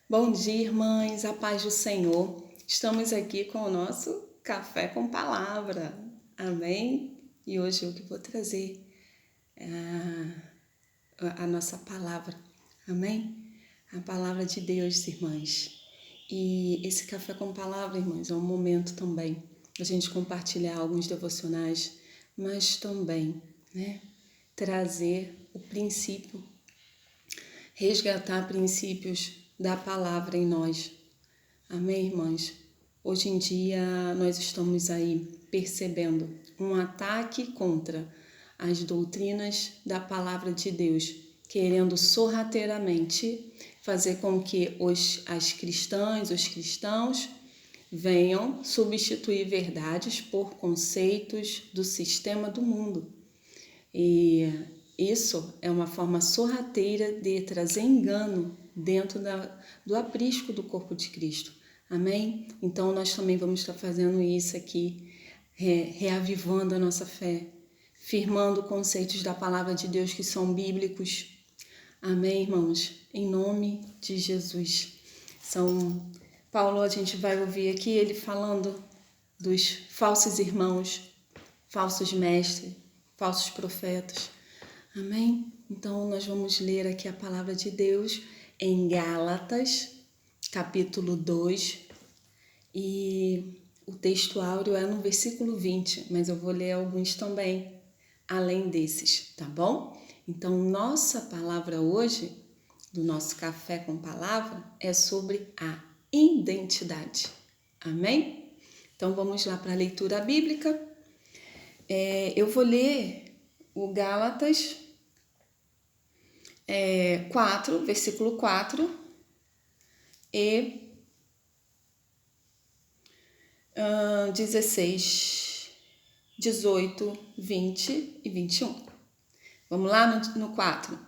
Bom dia, irmãs, a paz do Senhor. Estamos aqui com o nosso Café com Palavra. Amém? E hoje eu que vou trazer a nossa palavra. Amém? A palavra de Deus, irmãs. E esse Café com Palavra, irmãs, é um momento também a gente compartilhar alguns devocionais, mas também, trazer o princípio, resgatar princípios da palavra em nós. Amém, irmãs? Hoje em dia nós estamos aí percebendo um ataque contra as doutrinas da palavra de Deus, querendo sorrateiramente fazer com que os cristãos venham substituir verdades por conceitos do sistema do mundo. E isso é uma forma sorrateira de trazer engano dentro do aprisco do corpo de Cristo. Amém? Então nós também vamos estar fazendo isso aqui, reavivando a nossa fé, firmando conceitos da palavra de Deus que são bíblicos. Amém, irmãos? Em nome de Jesus. Paulo, a gente vai ouvir aqui ele falando dos falsos irmãos, falsos mestres, falsos profetas. Amém? Então, nós vamos ler aqui a palavra de Deus em Gálatas, capítulo 2, e o texto áureo é no versículo 20, mas eu vou ler alguns também, além desses, tá bom? Então, nossa palavra hoje, do nosso Café com Palavra, é sobre a identidade. Amém? Então, vamos lá para a leitura bíblica. Eu vou ler o Gálatas 4, versículo 4 e 16, 18, 20 e 21. Vamos lá no 4.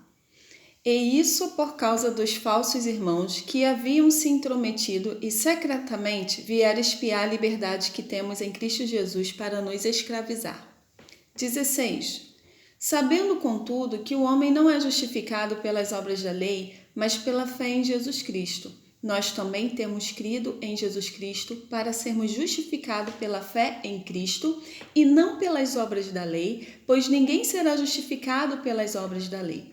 E isso por causa dos falsos irmãos que haviam se intrometido e secretamente vieram espiar a liberdade que temos em Cristo Jesus para nos escravizar. 16. Sabendo, contudo, que o homem não é justificado pelas obras da lei, mas pela fé em Jesus Cristo. Nós também temos crido em Jesus Cristo para sermos justificados pela fé em Cristo e não pelas obras da lei, pois ninguém será justificado pelas obras da lei.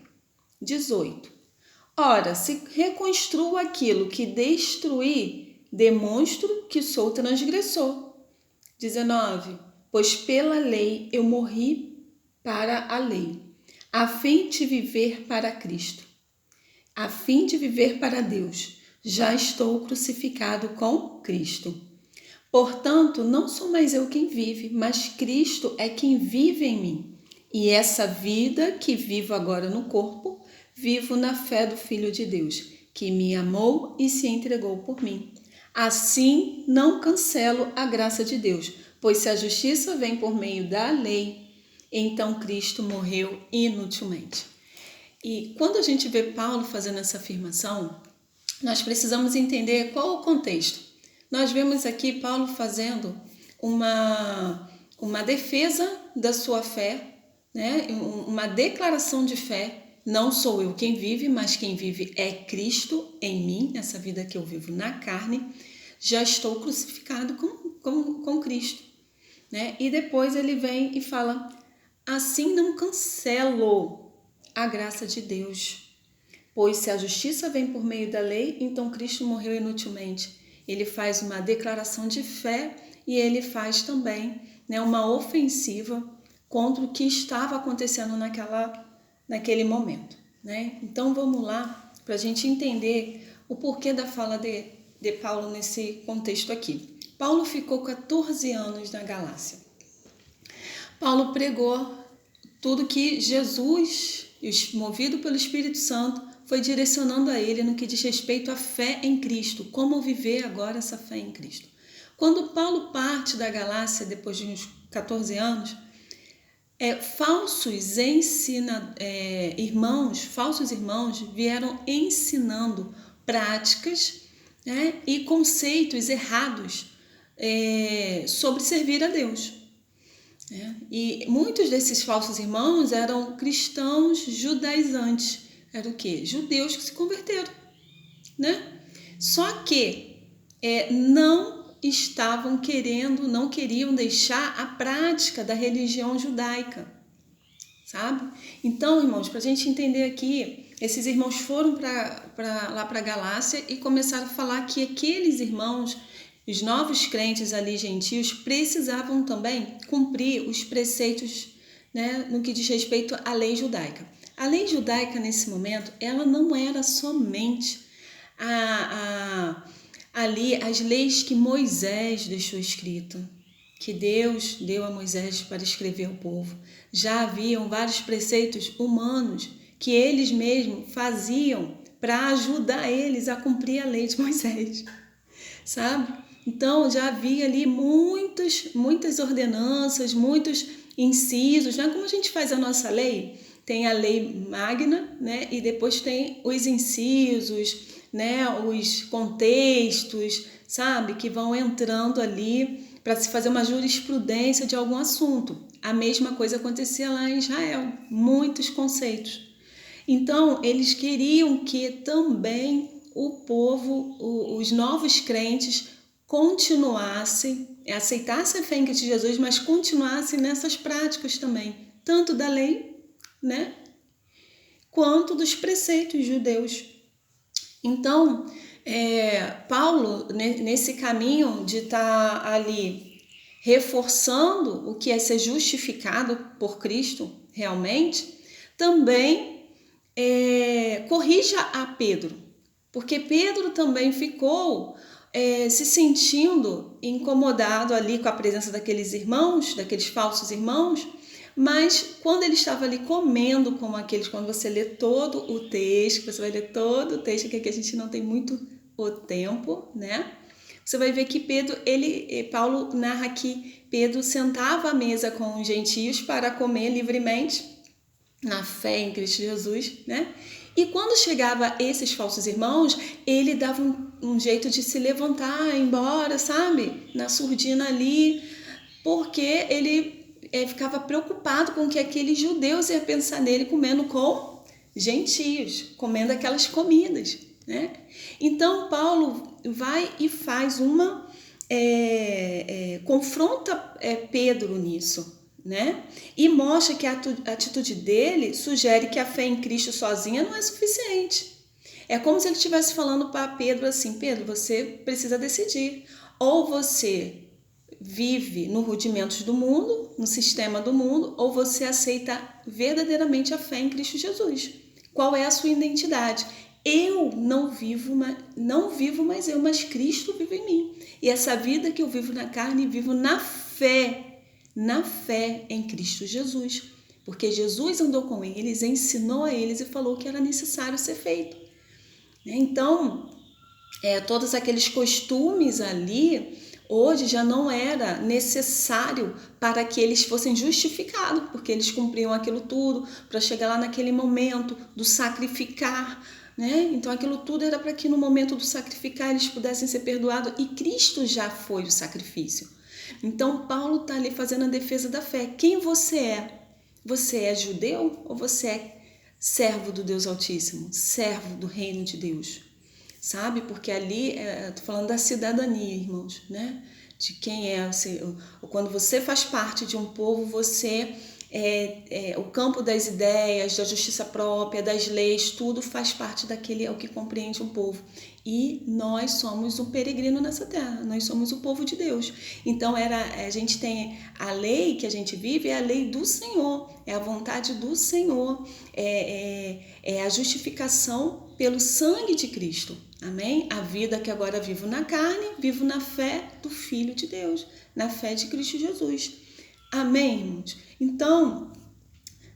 18. Ora, se reconstruo aquilo que destruí, demonstro que sou transgressor. 19. Pois pela lei eu morri para a lei, a fim de viver para Cristo, a fim de viver para Deus. Já estou crucificado com Cristo. Portanto, não sou mais eu quem vive, mas Cristo é quem vive em mim. E essa vida que vivo agora no corpo, vivo na fé do Filho de Deus, que me amou e se entregou por mim. Assim, não cancelo a graça de Deus, pois se a justiça vem por meio da lei, então Cristo morreu inutilmente. E quando a gente vê Paulo fazendo essa afirmação, nós precisamos entender qual o contexto. Nós vemos aqui Paulo fazendo uma defesa da sua fé, uma declaração de fé. Não sou eu quem vive, mas quem vive é Cristo em mim, essa vida que eu vivo na carne. Já estou crucificado com Cristo. E depois ele vem e fala: assim não cancelo a graça de Deus, pois se a justiça vem por meio da lei, então Cristo morreu inutilmente. Ele faz uma declaração de fé e ele faz também uma ofensiva contra o que estava acontecendo naquele momento. Então vamos lá para a gente entender o porquê da fala de Paulo nesse contexto aqui. Paulo ficou 14 anos na Galácia. Paulo pregou tudo que Jesus, movido pelo Espírito Santo, foi direcionando a ele no que diz respeito à fé em Cristo, como viver agora essa fé em Cristo. Quando Paulo parte da Galácia, depois de uns 14 anos, falsos irmãos vieram ensinando práticas e conceitos errados sobre servir a Deus. E muitos desses falsos irmãos eram cristãos judaizantes. Era o quê? Judeus que se converteram. Só que não estavam não queriam deixar a prática da religião judaica, sabe? Então, irmãos, para a gente entender aqui, esses irmãos foram lá para a Galácia e começaram a falar que aqueles irmãos, os novos crentes ali, gentios, precisavam também cumprir os preceitos, né, no que diz respeito à lei judaica. A lei judaica, nesse momento, ela não era somente ali as leis que Moisés deixou escrito, que Deus deu a Moisés para escrever ao povo. Já haviam vários preceitos humanos que eles mesmos faziam para ajudar eles a cumprir a lei de Moisés, sabe? Então já havia ali muitas ordenanças, muitos incisos, né? Como a gente faz a nossa lei? Tem a lei magna, né? E depois tem os incisos, né? Os contextos, sabe? Que vão entrando ali para se fazer uma jurisprudência de algum assunto. A mesma coisa acontecia lá em Israel, muitos conceitos. Então, eles queriam que também o povo, os novos crentes, continuassem, aceitassem a fé em Cristo Jesus, mas continuassem nessas práticas também, tanto da lei, né, quanto dos preceitos judeus. Então, Paulo, nesse caminho de estar ali reforçando o que é ser justificado por Cristo realmente, também corrija a Pedro, porque Pedro também ficou se sentindo incomodado ali com a presença daqueles irmãos, daqueles falsos irmãos, mas quando ele estava ali comendo com aqueles, quando você lê todo o texto, você vai ler todo o texto, que aqui a gente não tem muito o tempo, né? Você vai ver que Paulo narra que Pedro sentava à mesa com os gentios para comer livremente, na fé em Cristo Jesus, né? E quando chegava esses falsos irmãos, ele dava um jeito de se levantar, ir embora, sabe? Na surdina ali, porque ele ficava preocupado com o que aqueles judeus iam pensar nele comendo com gentios, comendo aquelas comidas, né? Então, Paulo vai e faz confronta Pedro nisso, né? E mostra que a atitude dele sugere que a fé em Cristo sozinha não é suficiente. É como se ele estivesse falando para Pedro assim: Pedro, você precisa decidir. Ou você vive nos rudimentos do mundo, no sistema do mundo, ou você aceita verdadeiramente a fé em Cristo Jesus. Qual é a sua identidade? Eu não vivo mais eu, mas Cristo vive em mim. E essa vida que eu vivo na carne, vivo na fé em Cristo Jesus. Porque Jesus andou com eles, ensinou a eles e falou que era necessário ser feito. Então, todos aqueles costumes ali, hoje já não era necessário para que eles fossem justificados, porque eles cumpriam aquilo tudo para chegar lá naquele momento do sacrificar, né? Então aquilo tudo era para que no momento do sacrificar eles pudessem ser perdoados, e Cristo já foi o sacrifício. Então Paulo está ali fazendo a defesa da fé. Quem você é? Você é judeu ou você é servo do Deus Altíssimo? Servo do reino de Deus? Sabe? Porque ali, estou falando da cidadania, irmãos, né? De quem é. Quando você faz parte de um povo, você o campo das ideias, da justiça própria, das leis, tudo faz parte daquele, é o que compreende um povo. E nós somos um peregrino nessa terra, nós somos o povo de Deus. Então a gente tem a lei que a gente vive, é a lei do Senhor, é a vontade do Senhor, é a justificação pelo sangue de Cristo. Amém? A vida que agora vivo na carne, vivo na fé do Filho de Deus, na fé de Cristo Jesus. Amém, irmãos? Então,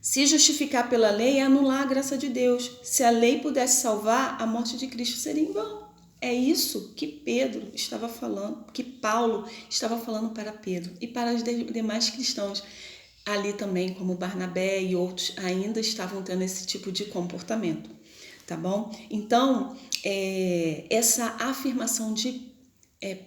se justificar pela lei é anular a graça de Deus. Se a lei pudesse salvar, a morte de Cristo seria em vão. É isso que Pedro estava falando, que Paulo estava falando para Pedro e para os demais cristãos. Ali também, como Barnabé e outros, ainda estavam tendo esse tipo de comportamento. Tá bom? Então, essa afirmação de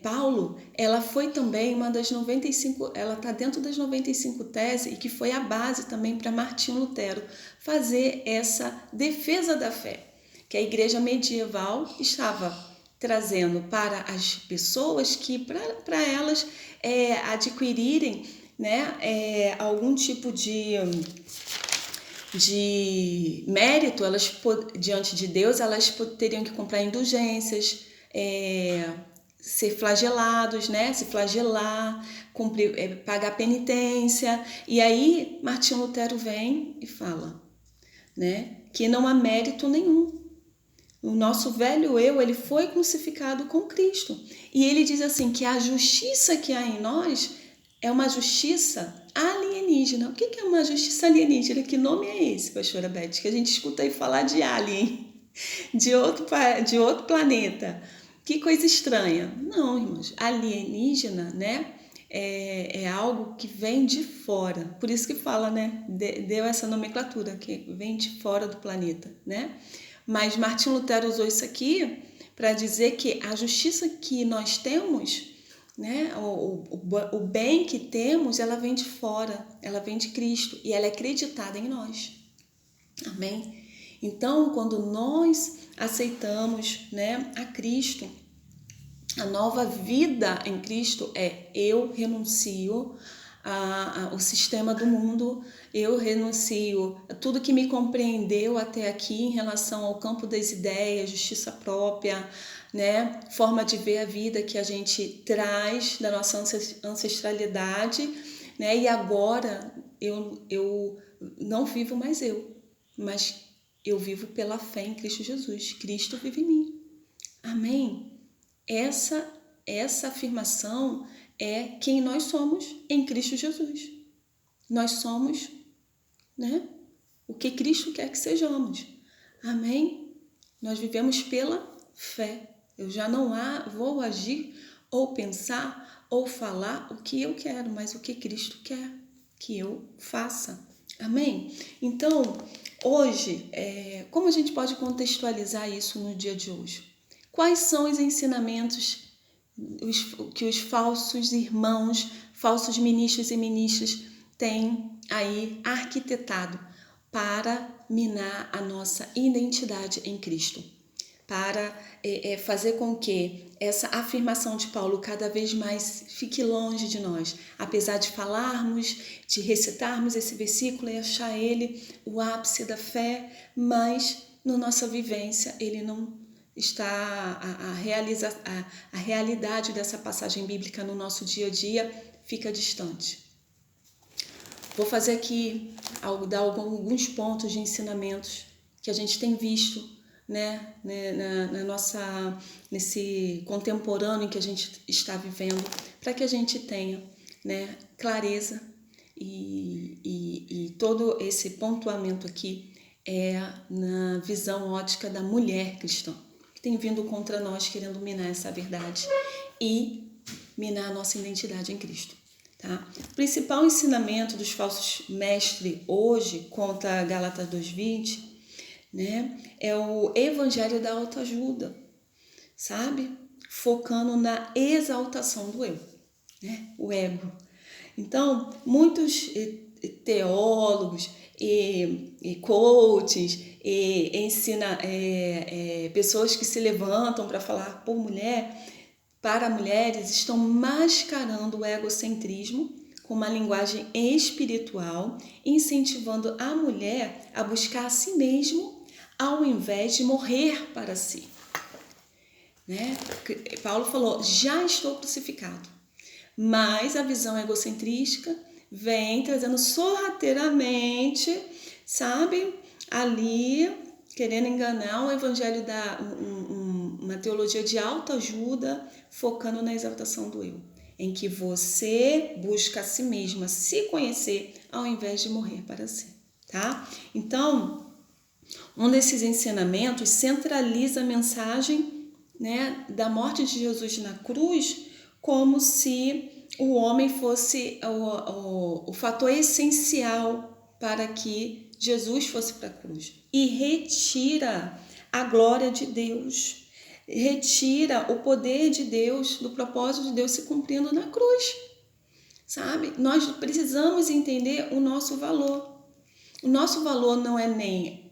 Paulo, ela foi também uma das 95, ela está dentro das 95 teses, e que foi a base também para Martinho Lutero fazer essa defesa da fé, que a igreja medieval estava trazendo para as pessoas que, para elas adquirirem, né, algum tipo de mérito, diante de Deus, elas teriam que comprar indulgências, ser flagelados, né? Se flagelar, cumprir, pagar penitência. E aí Martinho Lutero vem e fala, né, que não há mérito nenhum. O nosso velho eu, ele foi crucificado com Cristo. E ele diz assim, que a justiça que há em nós é uma justiça alienígena. O que é uma justiça alienígena? Que nome é esse, pastora Beth? Que a gente escuta aí falar de alien, de outro planeta. Que coisa estranha. Não, irmãos, alienígena, né? É algo que vem de fora. Por isso que fala, né? Deu essa nomenclatura, que vem de fora do planeta, né? Mas Martinho Lutero usou isso aqui para dizer que a justiça que nós temos, né, o bem que temos, ela vem de fora, ela vem de Cristo e ela é acreditada em nós. Amém? Então, quando nós aceitamos, né, a Cristo, a nova vida em Cristo eu renuncio ao sistema do mundo, eu renuncio a tudo que me compreendeu até aqui em relação ao campo das ideias, justiça própria, né? Forma de ver a vida que a gente traz da nossa ancestralidade, né? E agora eu não vivo mais mas eu vivo pela fé em Cristo Jesus. Cristo vive em mim. Amém? Essa afirmação é quem nós somos em Cristo Jesus. Nós somos, né, o que Cristo quer que sejamos. Amém? Nós vivemos pela fé. Eu já não vou agir ou pensar ou falar o que eu quero, mas o que Cristo quer que eu faça. Amém? Então, hoje, como a gente pode contextualizar isso no dia de hoje? Quais são os ensinamentos que os falsos irmãos, falsos ministros e ministras têm aí arquitetado para minar a nossa identidade em Cristo? Para fazer com que essa afirmação de Paulo cada vez mais fique longe de nós. Apesar de falarmos, de recitarmos esse versículo e achar ele o ápice da fé, mas na nossa vivência ele não está a realidade dessa passagem bíblica no nosso dia a dia fica distante. Vou fazer aqui, dar alguns pontos de ensinamentos que a gente tem visto, né, nesse contemporâneo que a gente está vivendo, para que a gente tenha, né, clareza e todo esse pontuamento aqui na visão ótica da mulher cristã, que tem vindo contra nós, querendo minar essa verdade e minar a nossa identidade em Cristo. Tá? O principal ensinamento dos falsos mestres hoje, contra Gálatas 2:20, né, é o evangelho da autoajuda, sabe? Focando na exaltação do eu, né? O ego. Então, muitos teólogos e coaches pessoas que se levantam para falar para mulheres estão mascarando o egocentrismo com uma linguagem espiritual, incentivando a mulher a buscar a si mesmo ao invés de morrer para si. Né? Paulo falou, já estou crucificado. Mas a visão egocentrística vem trazendo sorrateiramente, sabe, ali querendo enganar o evangelho uma teologia de autoajuda, focando na exaltação do eu, em que você busca a si mesma se conhecer ao invés de morrer para si, tá? Então, um desses ensinamentos centraliza a mensagem, né, da morte de Jesus na cruz, como se o homem fosse o fator essencial para que Jesus fosse para a cruz. E retira a glória de Deus, retira o poder de Deus, do propósito de Deus se cumprindo na cruz. Sabe? Nós precisamos entender o nosso valor. O nosso valor não é nem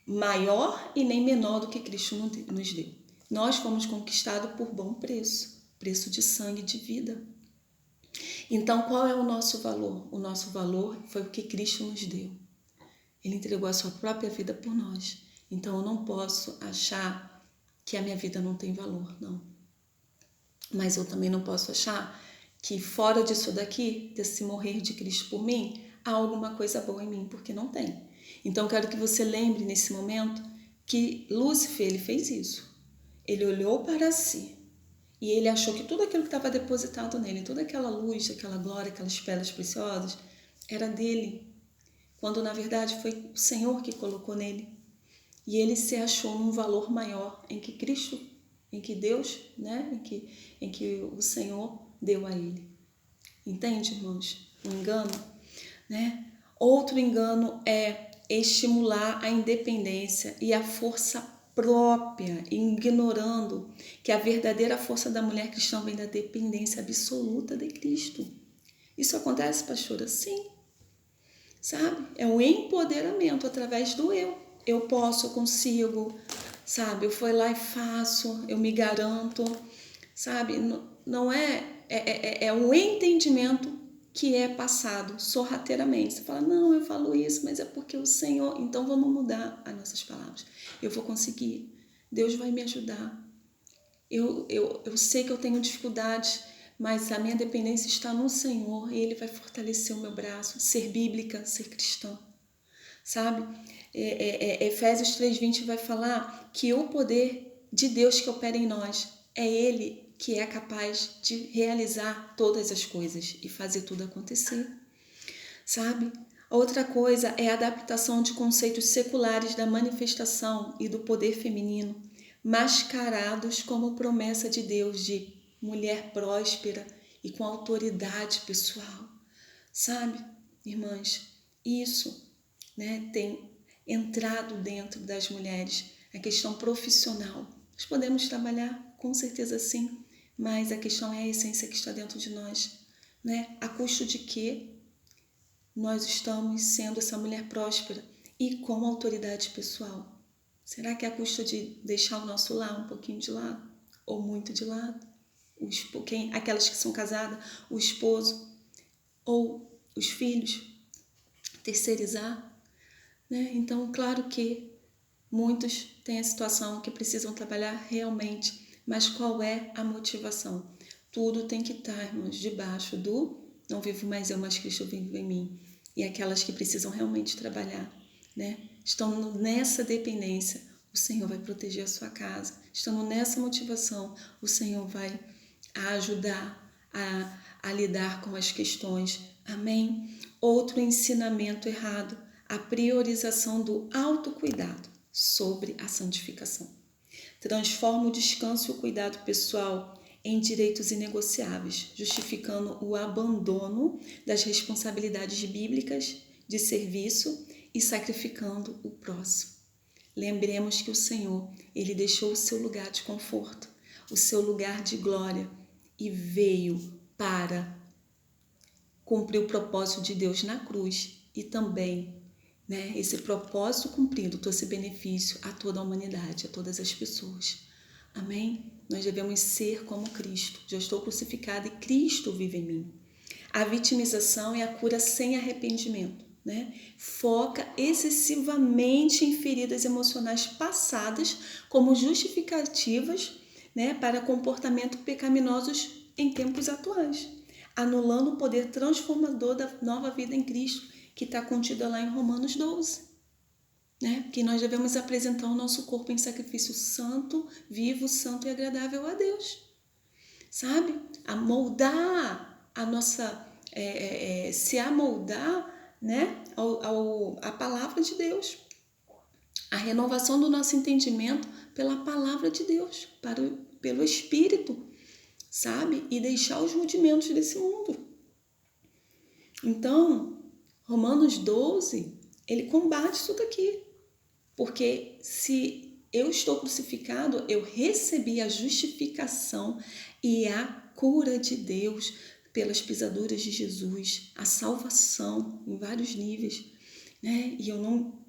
maior e nem menor do que Cristo nos deu. Nós fomos conquistados por bom preço, preço de sangue, de vida. Então, qual é o nosso valor? O nosso valor foi o que Cristo nos deu. Ele entregou a sua própria vida por nós. Então, eu não posso achar que a minha vida não tem valor, não. Mas eu também não posso achar que fora disso daqui, desse morrer de Cristo por mim, há alguma coisa boa em mim, porque não tem. Então, eu quero que você lembre nesse momento que Lúcifer, ele fez isso. Ele olhou para si e ele achou que tudo aquilo que estava depositado nele, toda aquela luz, aquela glória, aquelas pedras preciosas, era dele, quando na verdade foi o Senhor que colocou nele. E ele se achou num valor maior em que Cristo, em que Deus, né, em que o Senhor deu a ele. Entende, irmãos? Um engano, né? Outro engano é estimular a independência e a força própria, ignorando que a verdadeira força da mulher cristã vem da dependência absoluta de Cristo. Isso acontece, pastora? Sim. Sabe? É o empoderamento através do eu. Eu posso, eu consigo, sabe? Eu fui lá e faço, eu me garanto, sabe? Não é um entendimento que é passado sorrateiramente. Você fala, não, eu falo isso, mas é porque o Senhor... Então vamos mudar as nossas palavras. Eu vou conseguir. Deus vai me ajudar. Eu sei que eu tenho dificuldades, mas a minha dependência está no Senhor e Ele vai fortalecer o meu braço. Ser bíblica, ser cristã. Sabe? Efésios 3:20 vai falar que o poder de Deus que opera em nós é Ele que é capaz de realizar todas as coisas e fazer tudo acontecer, sabe? Outra coisa é a adaptação de conceitos seculares da manifestação e do poder feminino, mascarados como promessa de Deus de mulher próspera e com autoridade pessoal, sabe, irmãs? Isso, né, tem entrado dentro das mulheres, a questão profissional. Nós podemos trabalhar, com certeza sim, mas a questão é a essência que está dentro de nós, né? A custo de quê? Nós estamos sendo essa mulher próspera e com autoridade pessoal. Será que é a custo de deixar o nosso lar um pouquinho de lado? Ou muito de lado? Aquelas que são casadas, o esposo ou os filhos? Terceirizar? Né? Então, claro que muitos têm a situação que precisam trabalhar realmente, mas qual é a motivação? Tudo tem que estar, irmãos, debaixo do não vivo mais eu, mas Cristo vive em mim. E aquelas que precisam realmente trabalhar, né? Estão nessa dependência, o Senhor vai proteger a sua casa. Estando nessa motivação, o Senhor vai ajudar a lidar com as questões. Amém? Outro ensinamento errado, a priorização do autocuidado sobre a santificação. Transforma o descanso e o cuidado pessoal em direitos inegociáveis, justificando o abandono das responsabilidades bíblicas de serviço e sacrificando o próximo. Lembremos que o Senhor, Ele deixou o seu lugar de conforto, o seu lugar de glória e veio para cumprir o propósito de Deus na cruz e também, né, esse propósito cumprido trouxe benefício a toda a humanidade, a todas as pessoas. Amém? Nós devemos ser como Cristo. Já estou crucificado e Cristo vive em mim. A vitimização é a cura sem arrependimento, né? Foca excessivamente em feridas emocionais passadas como justificativas, né, para comportamentos pecaminosos em tempos atuais, anulando o poder transformador da nova vida em Cristo, que está contida lá em Romanos 12. Né? Que nós devemos apresentar o nosso corpo em sacrifício santo, vivo, santo e agradável a Deus. Sabe? A moldar a nossa... se amoldar, né, a palavra de Deus. A renovação do nosso entendimento pela palavra de Deus, pelo Espírito, sabe? E deixar os rudimentos desse mundo. Então, Romanos 12, ele combate isso daqui. Porque se eu estou crucificado, eu recebi a justificação e a cura de Deus pelas pisaduras de Jesus, a salvação em vários níveis, né? E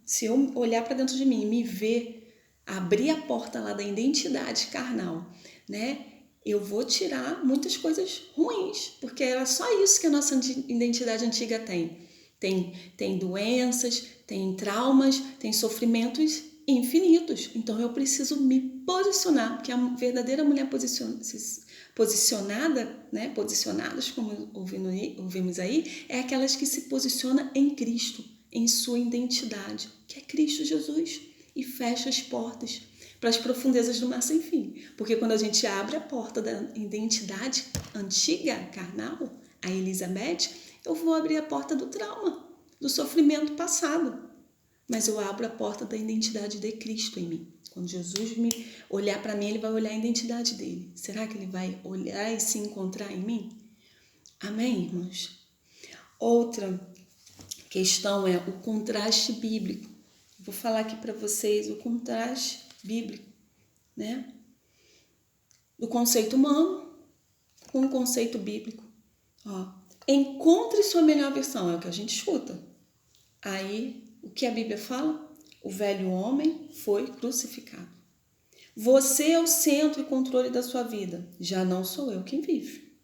se eu olhar para dentro de mim e me ver, abrir a porta lá da identidade carnal, né? Eu vou tirar muitas coisas ruins, porque era só isso que a nossa identidade antiga tem. Tem doenças, tem traumas, tem sofrimentos infinitos. Então eu preciso me posicionar, porque a verdadeira mulher posicionada, né? Posicionadas, como ouvimos aí, é aquelas que se posicionam em Cristo, em sua identidade, que é Cristo Jesus, e fecha as portas para as profundezas do mar sem fim. Porque quando a gente abre a porta da identidade antiga, carnal, a Elizabeth, eu vou abrir a porta do trauma, do sofrimento passado. Mas eu abro a porta da identidade de Cristo em mim. Quando Jesus me olhar para mim, ele vai olhar a identidade dele. Será que ele vai olhar e se encontrar em mim? Amém, irmãos? Outra questão é o contraste bíblico. Vou falar aqui para vocês o contraste bíblico, né? Do conceito humano com o conceito bíblico. Ó, encontre sua melhor versão, é o que a gente escuta. Aí, o que a Bíblia fala? O velho homem foi crucificado. Você é o centro e controle da sua vida. Já não sou eu quem vive.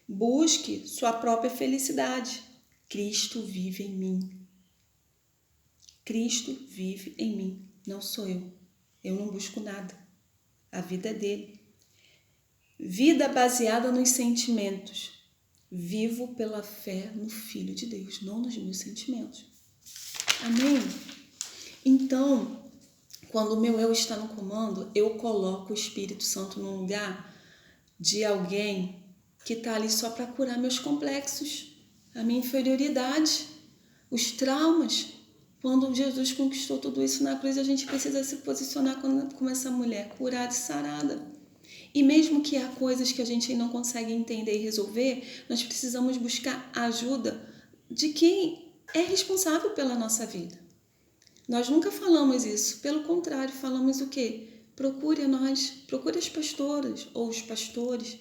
Busque sua própria felicidade. Cristo vive em mim. Cristo vive em mim, não sou eu. Eu não busco nada. A vida é dele. Vida baseada nos sentimentos. Vivo pela fé no Filho de Deus, não nos meus sentimentos. Amém? Então, quando o meu eu está no comando, eu coloco o Espírito Santo no lugar de alguém que está ali só para curar meus complexos, a minha inferioridade, os traumas. Quando Jesus conquistou tudo isso na cruz, a gente precisa se posicionar como essa mulher, curada e sarada. E mesmo que há coisas que a gente não consegue entender e resolver, nós precisamos buscar a ajuda de quem é responsável pela nossa vida. Nós nunca falamos isso, pelo contrário, falamos o quê? Procure as pastoras ou os pastores,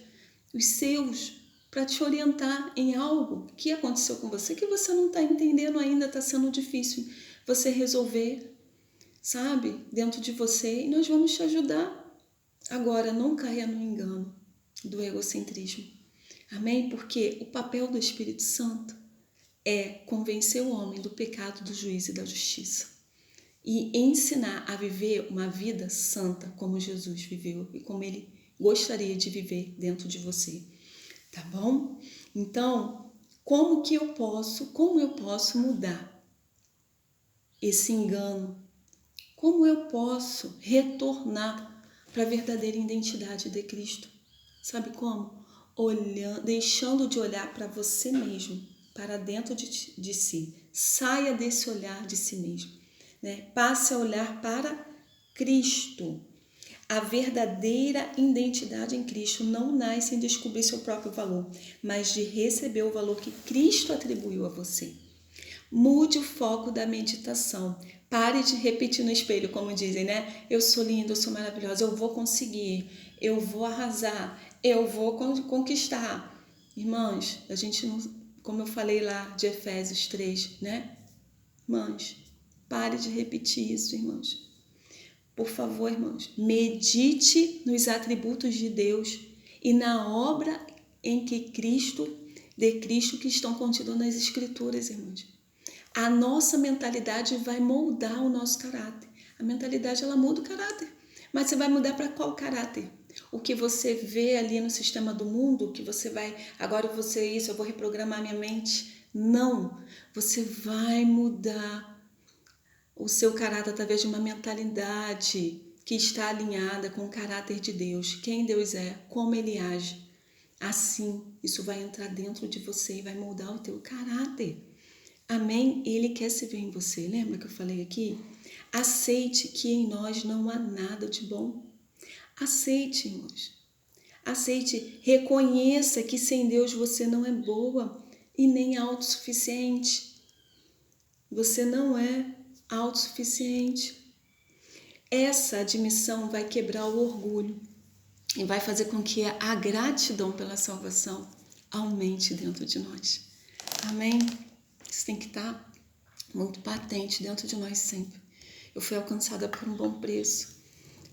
os seus, para te orientar em algo que aconteceu com você, que você não está entendendo ainda, está sendo difícil você resolver, sabe? Dentro de você, e nós vamos te ajudar. Agora, não caia no engano do egocentrismo. Amém? Porque o papel do Espírito Santo é convencer o homem do pecado, do juízo e da justiça. E ensinar a viver uma vida santa como Jesus viveu e como ele gostaria de viver dentro de você. Tá bom? Então, como eu posso mudar esse engano? Como eu posso retornar para a verdadeira identidade de Cristo? Sabe como? Deixando de olhar para você mesmo, para dentro de si. Saia desse olhar de si mesmo, né? Passe a olhar para Cristo. A verdadeira identidade em Cristo não nasce em descobrir seu próprio valor, mas de receber o valor que Cristo atribuiu a você. Mude o foco da meditação. Pare de repetir no espelho, como dizem, né? Eu sou linda, eu sou maravilhosa, eu vou conseguir, eu vou arrasar, eu vou conquistar. Irmãs, a gente não, como eu falei lá de Efésios 3, né? Irmãs, pare de repetir isso, irmãos. Por favor, irmãos, medite nos atributos de Deus e na obra de Cristo que estão contidos nas Escrituras, irmãos. A nossa mentalidade vai moldar o nosso caráter. A mentalidade, ela muda o caráter. Mas você vai mudar para qual caráter? O que você vê ali no sistema do mundo, que você vai, agora eu vou ser isso, eu vou reprogramar minha mente. Não, você vai mudar o seu caráter através de uma mentalidade que está alinhada com o caráter de Deus, quem Deus é, como Ele age. Assim, isso vai entrar dentro de você e vai moldar o teu caráter. Amém? Ele quer se ver em você. Lembra que eu falei aqui? Aceite que em nós não há nada de bom. Aceite, irmãos. Aceite, reconheça que sem Deus você não é boa e nem autossuficiente. Você não é autossuficiente. Essa admissão vai quebrar o orgulho e vai fazer com que a gratidão pela salvação aumente dentro de nós. Amém? Isso tem que estar muito patente dentro de nós sempre. Eu fui alcançada por um bom preço.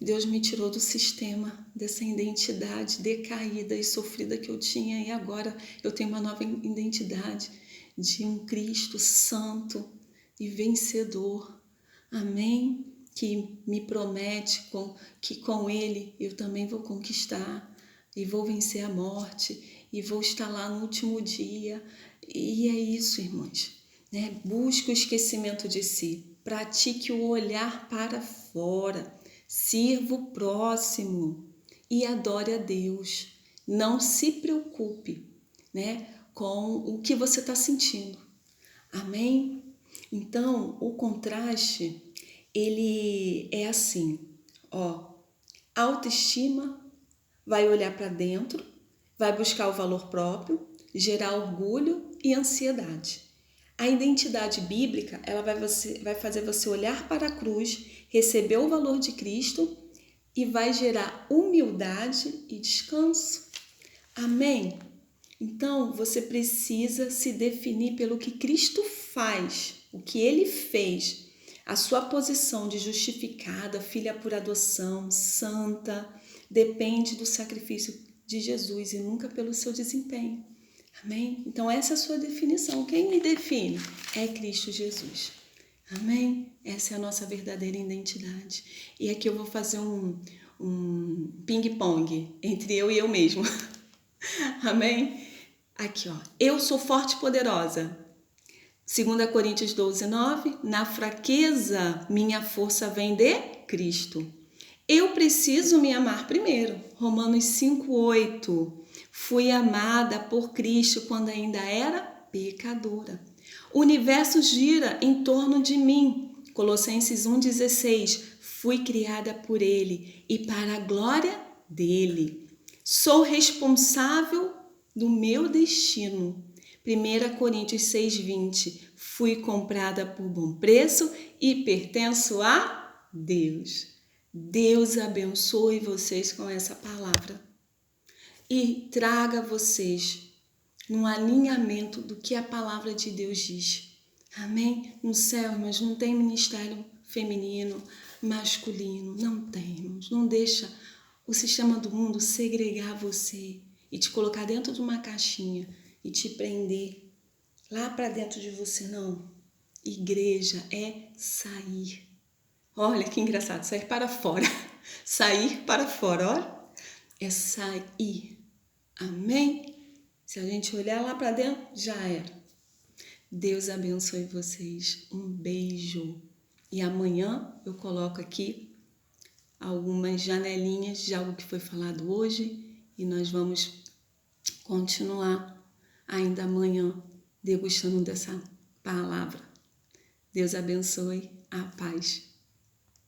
Deus me tirou do sistema, dessa identidade decaída e sofrida que eu tinha, e agora eu tenho uma nova identidade de um Cristo santo e vencedor. Amém? Que me promete que com Ele eu também vou conquistar e vou vencer a morte e vou estar lá no último dia. E é isso, irmãos, né? Busque o esquecimento de si, pratique o olhar para fora, sirva o próximo e adore a Deus. Não se preocupe, né, com o que você está sentindo. Amém? Então, o contraste, ele é assim, ó, autoestima vai olhar para dentro, vai buscar o valor próprio, gerar orgulho e ansiedade. A identidade bíblica, ela vai fazer você olhar para a cruz, receber o valor de Cristo e vai gerar humildade e descanso. Amém? Então, você precisa se definir pelo que Cristo faz, o que Ele fez, a sua posição de justificada, filha por adoção, santa, depende do sacrifício de Jesus e nunca pelo seu desempenho. Amém? Então, essa é a sua definição. Quem me define? É Cristo Jesus. Amém? Essa é a nossa verdadeira identidade. E aqui eu vou fazer um ping-pong entre eu e eu mesmo. Amém? Aqui, ó. Eu sou forte e poderosa. 2 Coríntios 12, 9. Na fraqueza, minha força vem de Cristo. Eu preciso me amar primeiro. Romanos 5, 8. Fui amada por Cristo quando ainda era pecadora. O universo gira em torno de mim. Colossenses 1,16. Fui criada por Ele e para a glória dele. Sou responsável do meu destino. 1 Coríntios 6,20. Fui comprada por bom preço e pertenço a Deus. Deus abençoe vocês com essa palavra e traga vocês num alinhamento do que a palavra de Deus diz. Amém? No céu, mas não tem ministério feminino, masculino. Não tem, irmãos. Não deixa o sistema do mundo segregar você e te colocar dentro de uma caixinha e te prender lá para dentro de você. Não. Igreja é sair. Olha que engraçado, sair para fora. Sair para fora, olha. É sair. Amém? Se a gente olhar lá para dentro, já era. Deus abençoe vocês. Um beijo. E amanhã eu coloco aqui algumas janelinhas de algo que foi falado hoje e nós vamos continuar ainda amanhã degustando dessa palavra. Deus abençoe. A paz.